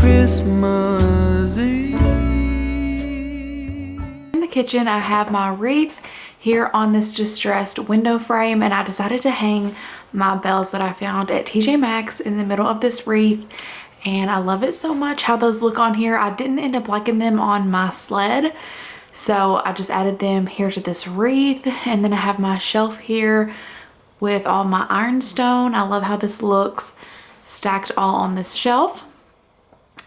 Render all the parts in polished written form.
Christmas Eve. In the kitchen, I have my wreath here on this distressed window frame, and I decided to hang my bells that I found at TJ Maxx in the middle of this wreath, and I love it so much how those look on here. I didn't end up liking them on my sled, so I just added them here to this wreath. And then I have my shelf here with all my ironstone. I love how this looks stacked all on this shelf.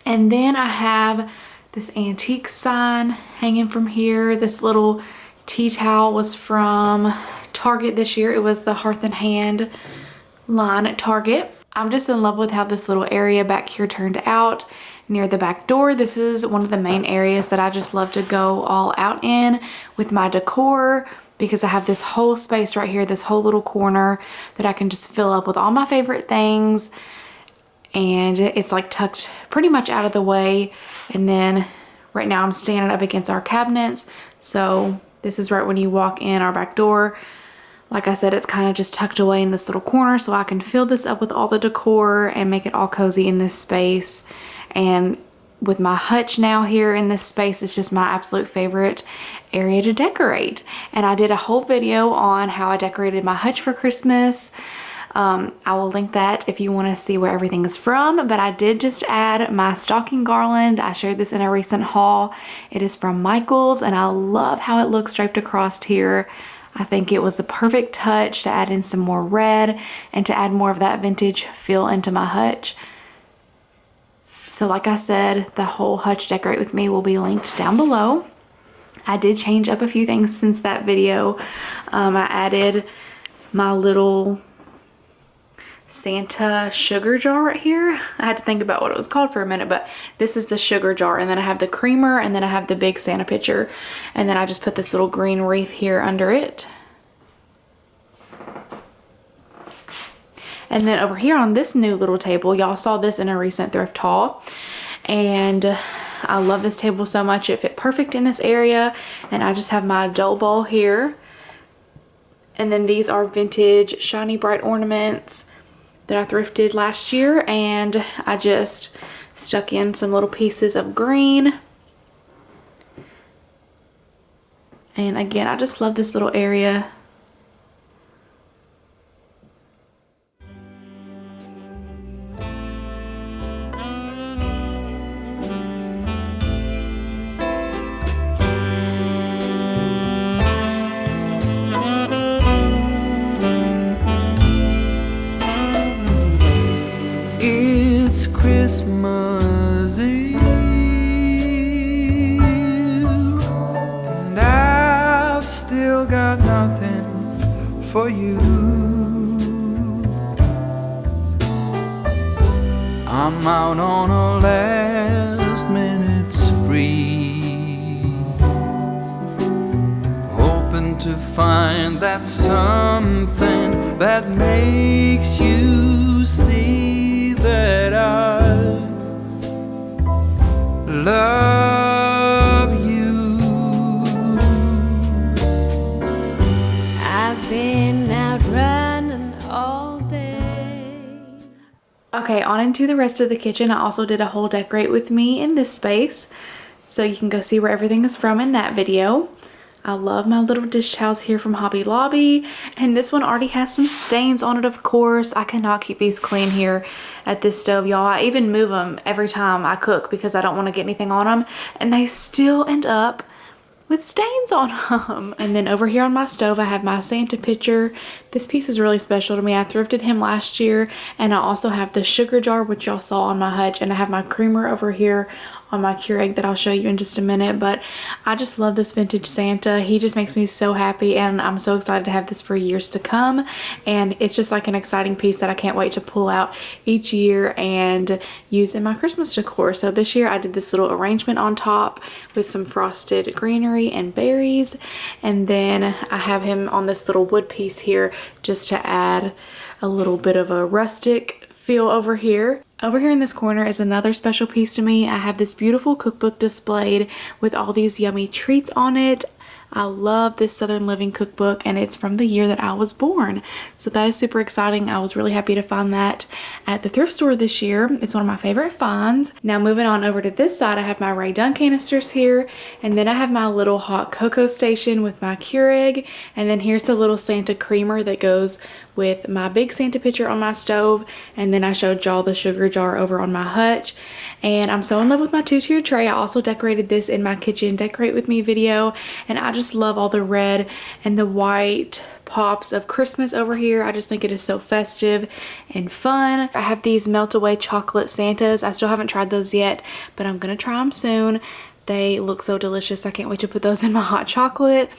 And then I have this antique sign hanging from here. This little tea towel was from Target this year. It was the Hearth and Hand line at Target. I'm just in love with how this little area back here turned out near the back door. This is one of the main areas that I just love to go all out in with my decor, because I have this whole space right here, this whole little corner that I can just fill up with all my favorite things. And it's like tucked pretty much out of the way. And then right now I'm standing up against our cabinets. So this is right when you walk in our back door. Like I said, it's kind of just tucked away in this little corner, so I can fill this up with all the decor and make it all cozy in this space. And with my hutch now here in this space, it's just my absolute favorite area to decorate. And I did a whole video on how I decorated my hutch for Christmas. I will link that if you want to see where everything is from, but I did just add my stocking garland. I shared this in a recent haul. It is from Michael's, and I love how it looks draped across here. I think it was the perfect touch to add in some more red and to add more of that vintage feel into my hutch. So like I said, the whole hutch decorate with me will be linked down below. I did change up a few things since that video. I added my little Santa sugar jar right here. I had to think about what it was called for a minute, but this is the sugar jar, and then I have the creamer, and then I have the big Santa picture, and then I just put this little green wreath here under it. And then over here on this new little table, y'all saw this in a recent thrift haul, and I love this table so much. It fit perfect in this area, and I just have my dough bowl here. And then these are vintage shiny bright ornaments that I thrifted last year, and I just stuck in some little pieces of green. And again, I just love this little area. It's Christmas Eve, and I've still got nothing for you. I'm out on a last minute spree, hoping to find that something that makes you see that I love you. I've been out running all day. Okay, on into the rest of the kitchen. I also did a whole decorate with me in this space, so you can go see where everything is from in that video. I love my little dish towels here from Hobby Lobby, and this one already has some stains on it, of course. I cannot keep these clean here at this stove, y'all. I even move them every time I cook because I don't want to get anything on them, and they still end up with stains on them. And then over here on my stove, I have my Santa picture. This piece is really special to me. I thrifted him last year, and I also have the sugar jar, which y'all saw on my hutch, and I have my creamer over here on my Keurig that I'll show you in just a minute. But I just love this vintage Santa. He just makes me so happy, and I'm so excited to have this for years to come. And it's just like an exciting piece that I can't wait to pull out each year and use in my Christmas decor. So this year I did this little arrangement on top with some frosted greenery and berries, and then I have him on this little wood piece here just to add a little bit of a rustic feel over here. Over here in this corner is another special piece to me. I have this beautiful cookbook displayed with all these yummy treats on it. I love this Southern Living cookbook, and it's from the year that I was born. So that is super exciting. I was really happy to find that at the thrift store this year. It's one of my favorite finds. Now moving on over to this side, I have my Rae Dunn canisters here, and then I have my little hot cocoa station with my Keurig, and then here's the little Santa creamer that goes with my big Santa picture on my stove, and then I showed y'all the sugar jar over on my hutch. And I'm so in love with my 2-tier tray. I also decorated this in my kitchen decorate with me video, and I just love all the red and the white pops of Christmas over here. I just think it is so festive and fun. I have these melt away chocolate Santas. I still haven't tried those yet, but I'm gonna try them soon. They look so delicious. I can't wait to put those in my hot chocolate.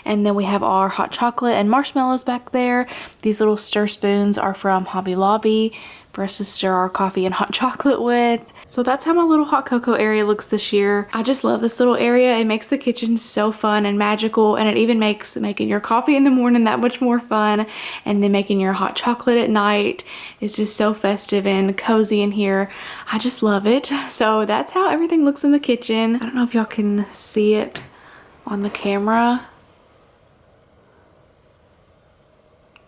And then we have our hot chocolate and marshmallows back there. These little stir spoons are from Hobby Lobby for us to stir our coffee and hot chocolate with. So that's how my little hot cocoa area looks this year. I just love this little area. It makes the kitchen so fun and magical, and it even makes making your coffee in the morning that much more fun, and then making your hot chocolate at night is just so festive and cozy in here. I just love it. So that's how everything looks in the kitchen. I don't know if y'all can see it on the camera,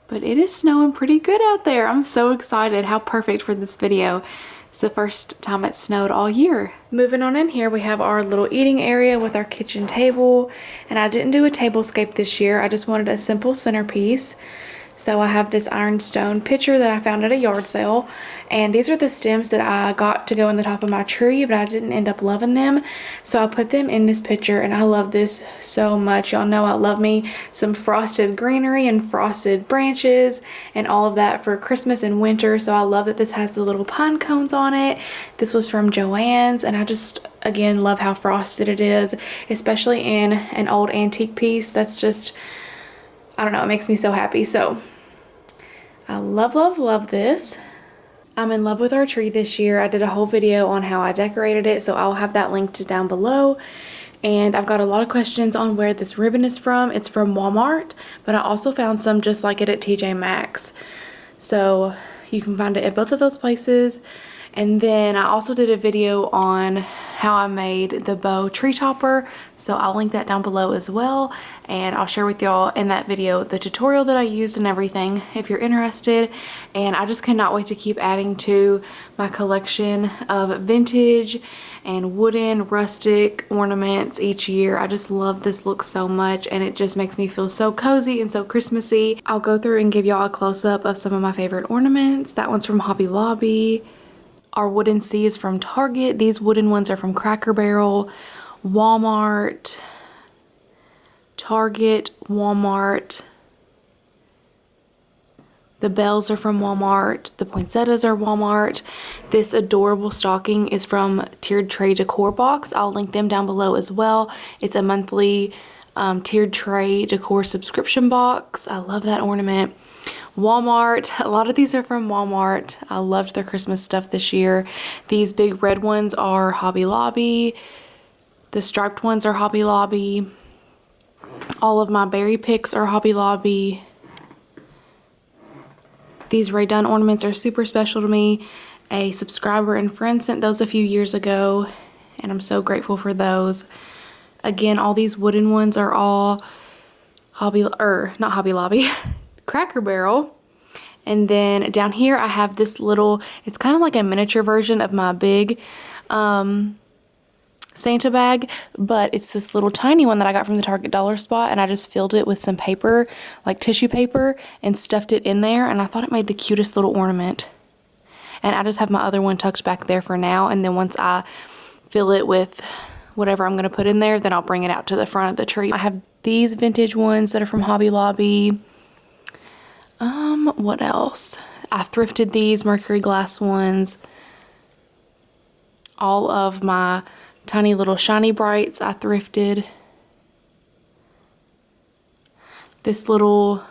but it is snowing pretty good out there. I'm so excited. How perfect for this video. It's the first time it snowed all year. Moving on in here, we have our little eating area with our kitchen table. And I didn't do a tablescape this year. I just wanted a simple centerpiece. So I have this ironstone pitcher that I found at a yard sale, and these are the stems that I got to go in the top of my tree, but I didn't end up loving them, so I put them in this pitcher, and I love this so much. Y'all know I love me some frosted greenery and frosted branches and all of that for Christmas and winter, so I love that this has the little pine cones on it. This was from Joann's, and I just again love how frosted it is, especially in an old antique piece. That's just, I don't know, it makes me so happy. So I love this. I'm in love with our tree this year. I did a whole video on how I decorated it, so I'll have that linked down below. And I've got a lot of questions on where this ribbon is from. It's from Walmart, but I also found some just like it at TJ Maxx. So you can find it at both of those places. And then I also did a video on how I made the bow tree topper, so I'll link that down below as well, and I'll share with y'all in that video the tutorial that I used and everything if you're interested. And I just cannot wait to keep adding to my collection of vintage and wooden rustic ornaments each year. I just love this look so much, and it just makes me feel so cozy and so Christmassy. I'll go through and give y'all a close-up of some of my favorite ornaments. That one's from Hobby Lobby. Our wooden C is from Target. These wooden ones are from Cracker Barrel, Walmart, Target, Walmart. The bells are from Walmart. The poinsettias are Walmart. This adorable stocking is from Tiered Tray Decor Box. I'll link them down below as well. It's a monthly Tiered Tray Decor subscription box. I love that ornament. Walmart, a lot of these are from Walmart. I loved their Christmas stuff this year. These big red ones are Hobby Lobby. The striped ones are Hobby Lobby. All of my berry picks are Hobby Lobby. These Rae Dunn ornaments are super special to me. A subscriber and friend sent those a few years ago, and I'm so grateful for those. Again, all these wooden ones are all not Hobby Lobby, Cracker Barrel. And then down here I have this little, it's kind of like a miniature version of my big Santa bag, but it's this little tiny one that I got from the Target dollar spot, and I just filled it with some paper, like tissue paper, and stuffed it in there, and I thought it made the cutest little ornament. And I just have my other one tucked back there for now, and then once I fill it with whatever I'm going to put in there, then I'll bring it out to the front of the tree. I have these vintage ones that are from Hobby Lobby. What else? I thrifted these mercury glass ones. All of my tiny little shiny brights I thrifted. This little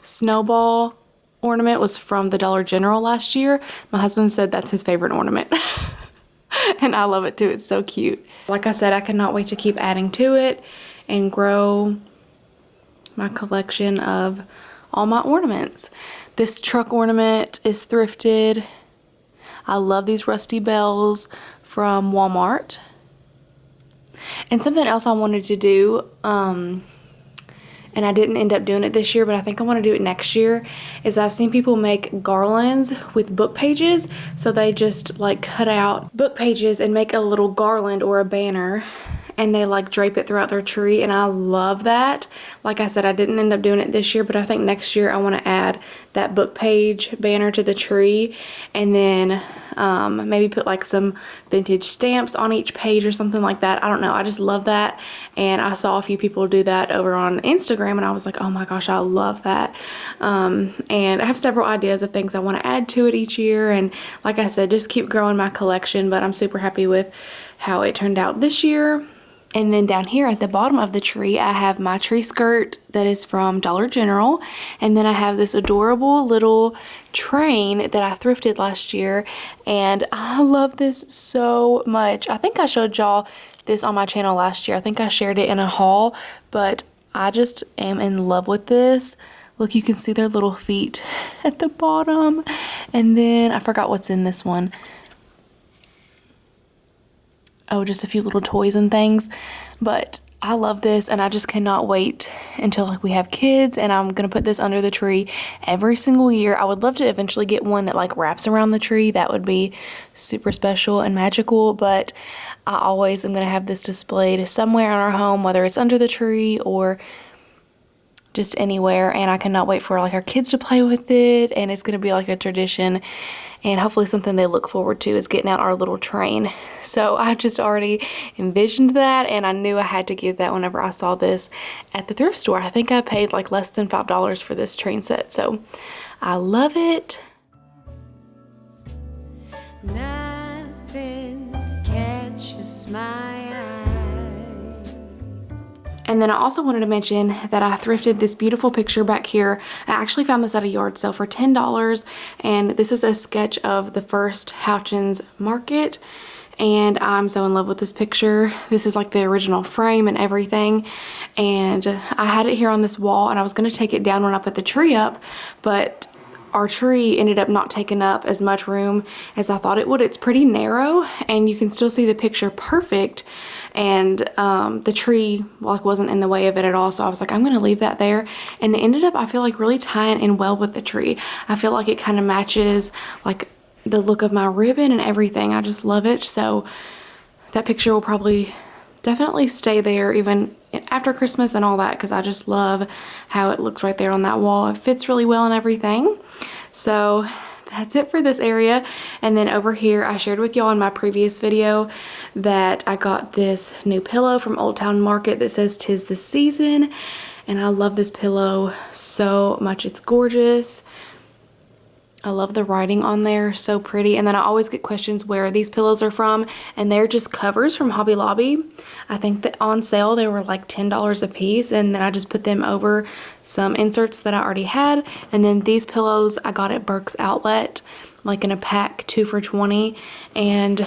snowball ornament was from the Dollar General last year. My husband said that's his favorite ornament. And I love it too. It's so cute. Like I said, I cannot wait to keep adding to it and grow my collection of all my ornaments. This truck ornament is thrifted. I love these rusty bells from Walmart. And something else I wanted to do, and I didn't end up doing it this year, but I think I want to do it next year, is I've seen people make garlands with book pages. So they just like cut out book pages and make a little garland or a banner, and they like drape it throughout their tree, and I love that. Like I said, I didn't end up doing it this year, but I think next year I want to add that book page banner to the tree, and then maybe put like some vintage stamps on each page or something like that. I don't know, I just love that, and I saw a few people do that over on Instagram, and I was like, oh my gosh, I love that. And I have several ideas of things I want to add to it each year, and like I said, just keep growing my collection, but I'm super happy with how it turned out this year. And then down here at the bottom of the tree, I have my tree skirt that is from Dollar General. And then I have this adorable little train that I thrifted last year. And I love this so much. I think I showed y'all this on my channel last year. I think I shared it in a haul, but I just am in love with this. Look, you can see their little feet at the bottom. And then I forgot what's in this one. Oh, just a few little toys and things, but I love this, and I just cannot wait until like we have kids, and I'm gonna put this under the tree every single year. I would love to eventually get one that like wraps around the tree. That would be super special and magical, but I always am gonna have this displayed somewhere in our home, whether it's under the tree or just anywhere, and I cannot wait for like our kids to play with it, and it's gonna be like a tradition, and hopefully something they look forward to is getting out our little train. So I've just already envisioned that, and I knew I had to get that whenever I saw this at the thrift store. I think I paid like less than $5 for this train set, so I love it. Nothing catches my eye. And then I also wanted to mention that I thrifted this beautiful picture back here. I actually found this at a yard sale for $10, and this is a sketch of the first HUTCH market, and I'm so in love with this picture. This is like the original frame and everything, and I had it here on this wall, and I was going to take it down when I put the tree up, but our tree ended up not taking up as much room as I thought it would. It's pretty narrow, and you can still see the picture perfect, and the tree like wasn't in the way of it at all, so I was like, I'm gonna leave that there, and it ended up, I feel like, really tying in well with the tree. I feel like it kind of matches like the look of my ribbon and everything. I just love it, so that picture will probably definitely stay there even after Christmas and all that, because I just love how it looks right there on that wall. It fits really well and everything. So that's it for this area. And then over here, I shared with y'all in my previous video that I got this new pillow from Old Town Market that says "'Tis the Season," and I love this pillow so much. It's gorgeous. I love the writing on there, so pretty. And then I always get questions where these pillows are from, and they're just covers from Hobby Lobby. I think that on sale they were like $10 a piece, and then I just put them over some inserts that I already had. And then these pillows I got at Burke's Outlet, like in a pack, 2 for $20, and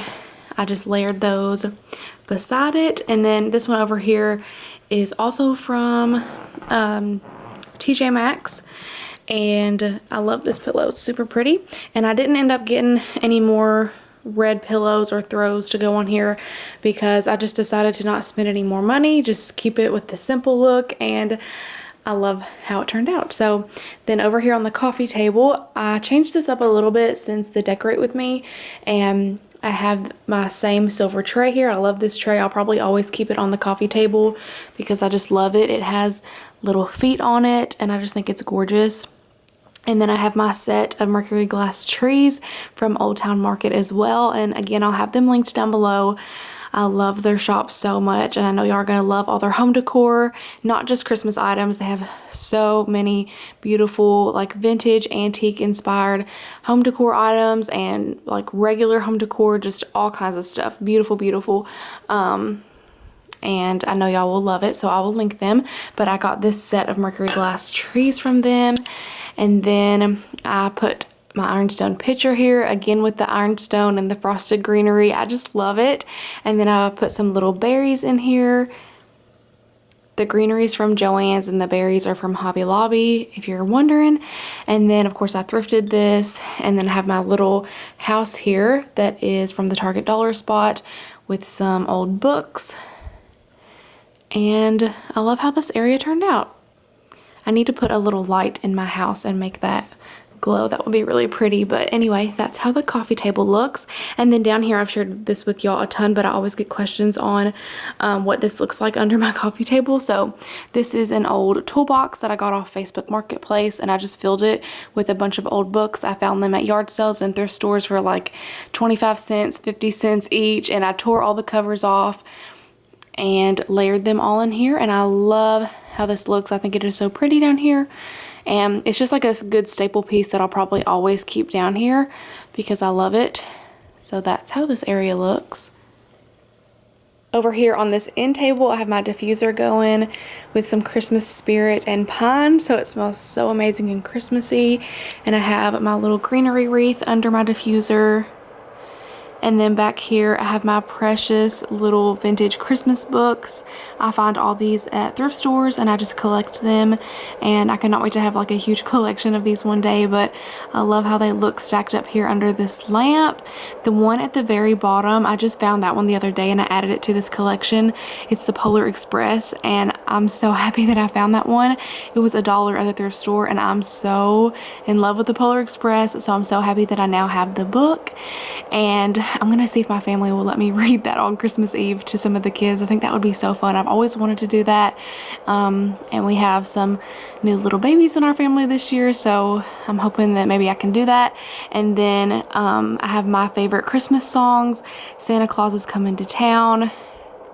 I just layered those beside it. And then this one over here is also from TJ Maxx. And I love this pillow. It's super pretty. And I didn't end up getting any more red pillows or throws to go on here because I just decided to not spend any more money, just keep it with the simple look, and I love how it turned out. So then over here on the coffee table, I changed this up a little bit since the Decorate With Me, and I have my same silver tray here. I love this tray. I'll probably always keep it on the coffee table because I just love it. It has little feet on it, and I just think it's gorgeous. And then I have my set of mercury glass trees from Old Town Market as well. And again, I'll have them linked down below. I love their shop so much, and I know y'all are going to love all their home decor, not just Christmas items. They have so many beautiful, like vintage, antique inspired home decor items, and like regular home decor, just all kinds of stuff. Beautiful, beautiful. And I know y'all will love it, so I will link them. But I got this set of mercury glass trees from them. And then I put my ironstone pitcher here, again with the ironstone and the frosted greenery. I just love it. And then I put some little berries in here. The greenery's from Joann's and the berries are from Hobby Lobby, if you're wondering. And then of course I thrifted this, and then I have my little house here that is from the Target dollar spot with some old books And I love how this area turned out. I need to put a little light in my house and make that glow. That would be really pretty. But anyway, that's how the coffee table looks. And then down here, I've shared this with y'all a ton, but I always get questions on what this looks like under my coffee table. So this is an old toolbox that I got off Facebook Marketplace, and I just filled it with a bunch of old books. I found them at yard sales and thrift stores for like 25 cents, 50 cents each, and I tore all the covers off and layered them all in here, and I love how this looks. I think it is so pretty down here, and it's just like a good staple piece that I'll probably always keep down here because I love it. So that's how this area looks. Over here on this end table, I have my diffuser going with some Christmas spirit and pine, so it smells so amazing and Christmassy. And I have my little greenery wreath under my diffuser. And then back here, I have my precious little vintage Christmas books. I find all these at thrift stores and I just collect them. And I cannot wait to have like a huge collection of these one day, but I love how they look stacked up here under this lamp. The one at the very bottom, I just found that one the other day and I added it to this collection. It's the Polar Express, and I'm so happy that I found that one. It was $1 at the thrift store, and I'm so in love with the Polar Express, so I'm so happy that I now have the book. And I'm gonna see if my family will let me read that on Christmas Eve to some of the kids. I think that would be so fun. I've always wanted to do that. And we have some new little babies in our family this year, so I'm hoping that maybe I can do that. And then I have my favorite Christmas songs, Santa Claus is Coming to Town,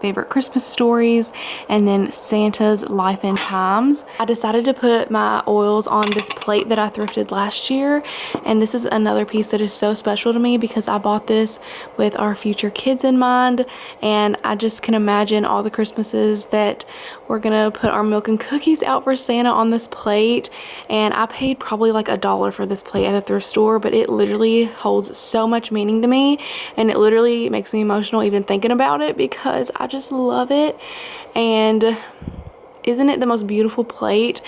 favorite Christmas stories, and then Santa's Life and Times. I decided to put my oils on this plate that I thrifted last year, and this is another piece that is so special to me because I bought this with our future kids in mind, and I just can imagine all the Christmases that we're gonna put our milk and cookies out for Santa on this plate. And I paid probably like $1 for this plate at the thrift store, but it literally holds so much meaning to me, and it literally makes me emotional even thinking about it because I just love it. And isn't it the most beautiful plate?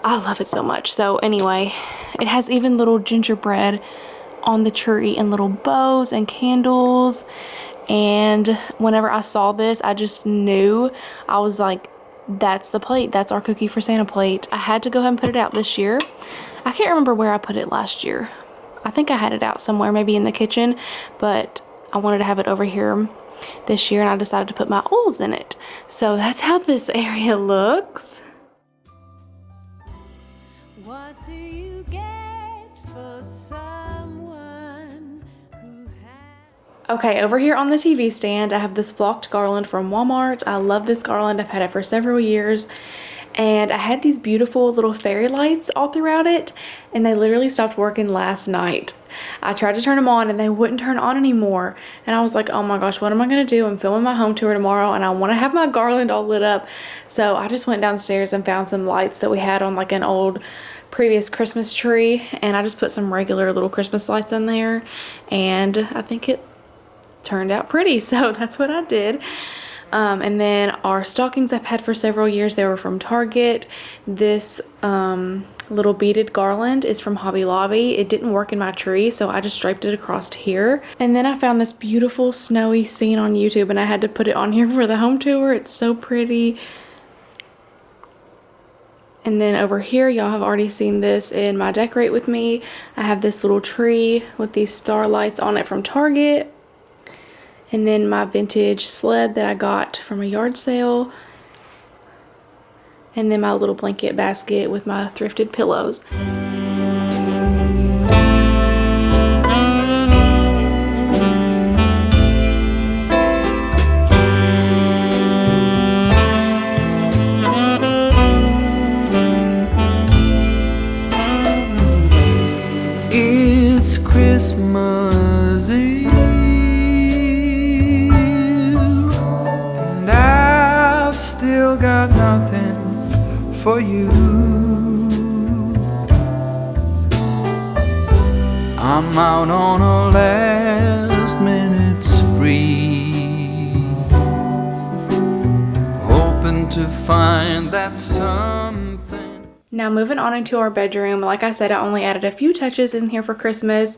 I love it so much. So anyway, it has even little gingerbread on the tree and little bows and candles. And whenever I saw this, I just knew. I was like, that's the plate. That's our cookie for Santa plate. I had to go ahead and put it out this year. I can't remember where I put it last year. I think I had it out somewhere, maybe in the kitchen, but I wanted to have it over here this year, and I decided to put my oils in it. So that's how this area looks. What do you get for someone who has... Okay, over here on the TV stand, I have this flocked garland from Walmart. I love this garland. I've had it for several years. And I had these beautiful little fairy lights all throughout it, and they literally stopped working last night. I tried to turn them on and they wouldn't turn on anymore. And I was like, oh my gosh, what am I gonna do? I'm filming my home tour tomorrow and I wanna have my garland all lit up. So I just went downstairs and found some lights that we had on like an old previous Christmas tree, and I just put some regular little Christmas lights in there, and I think it turned out pretty, so that's what I did. And then our stockings I've had for several years. They were from Target. This little beaded garland is from Hobby Lobby. It didn't work in my tree, so I just draped it across here. And then I found this beautiful snowy scene on YouTube, and I had to put it on here for the home tour. It's so pretty. And then over here, y'all have already seen this in my Decorate With Me. I have this little tree with these starlights on it from Target. And then my vintage sled that I got from a yard sale. And then my little blanket basket with my thrifted pillows. It's Christmas Eve, and I've still got nothing for you. I'm out on a last minute spree, hoping to find that something. Now moving on into our bedroom, like I said, I only added a few touches in here for Christmas,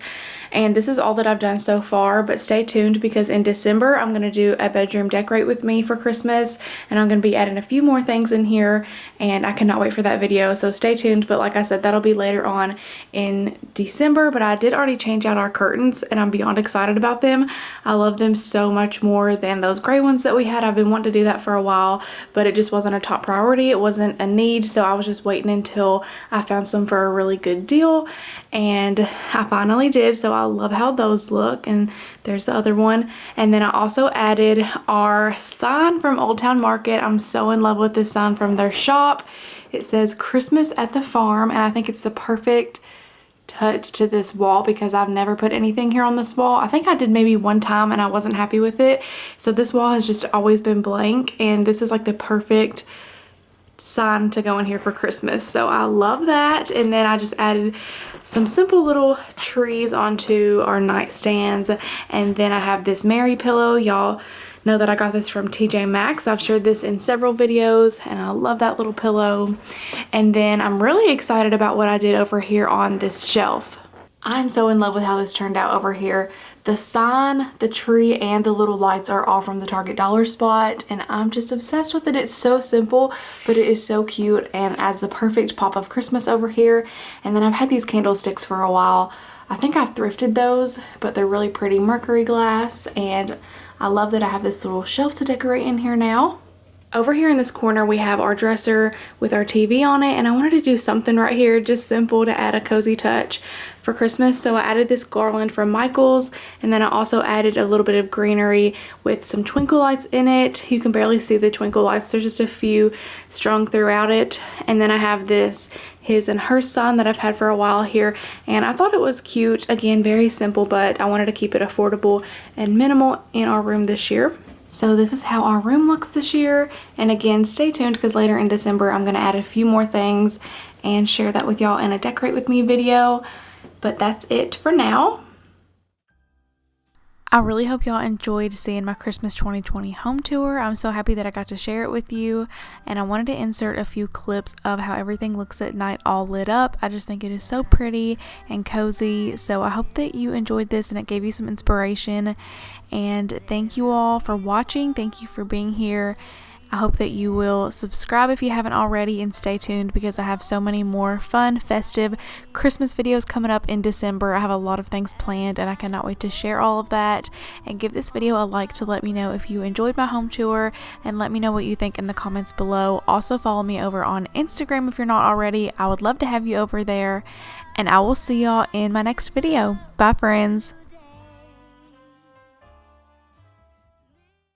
and this is all that I've done so far, but stay tuned because in December I'm going to do a bedroom decorate with me for Christmas, and I'm going to be adding a few more things in here, and I cannot wait for that video, so stay tuned. But like I said, that'll be later on in December. But I did already change out our curtains, and I'm beyond excited about them. I love them so much more than those gray ones that we had. I've been wanting to do that for a while, but it just wasn't a top priority. It wasn't a need, so I was just waiting until I found some for a really good deal, and I finally did. So I love how those look, and there's the other one. And then I also added our sign from Old Town Market. I'm so in love with this sign from their shop. It says Christmas at the Farm, and I think it's the perfect touch to this wall because I've never put anything here on this wall. I think I did maybe one time and I wasn't happy with it, so this wall has just always been blank, and this is like the perfect sign to go in here for Christmas. So I love that. And then I just added some simple little trees onto our nightstands, and then I have this Mary pillow. Y'all know that I got this from TJ Maxx. I've shared this in several videos, and I love that little pillow. And then I'm really excited about what I did over here on this shelf. I'm so in love with how this turned out over here. The sign, the tree, and the little lights are all from the Target dollar spot, and I'm just obsessed with it. It's so simple, but it is so cute and adds the perfect pop of Christmas over here. And then I've had these candlesticks for a while. I think I thrifted those, but they're really pretty mercury glass, and I love that I have this little shelf to decorate in here now. Over here in this corner we have our dresser with our TV on it, and I wanted to do something right here just simple to add a cozy touch for Christmas. So I added this garland from Michael's, and then I also added a little bit of greenery with some twinkle lights in it. You can barely see the twinkle lights, there's just a few strung throughout it. And then I have this his and her sign that I've had for a while here, and I thought it was cute. Again, very simple, but I wanted to keep it affordable and minimal in our room this year. So this is how our room looks this year, and again, stay tuned because later in December I'm going to add a few more things and share that with y'all in a decorate with me video. But that's it for now. I really hope y'all enjoyed seeing my Christmas 2020 home tour. I'm so happy that I got to share it with you, and I wanted to insert a few clips of how everything looks at night all lit up. I just think it is so pretty and cozy, so I hope that you enjoyed this and it gave you some inspiration. And thank you all for watching. Thank you for being here. I hope that you will subscribe if you haven't already, and stay tuned because I have so many more fun, festive Christmas videos coming up in December. I have a lot of things planned, and I cannot wait to share all of that. And give this video a like to let me know if you enjoyed my home tour, and let me know what you think in the comments below. Also follow me over on Instagram if you're not already. I would love to have you over there, and I will see y'all in my next video. Bye, friends.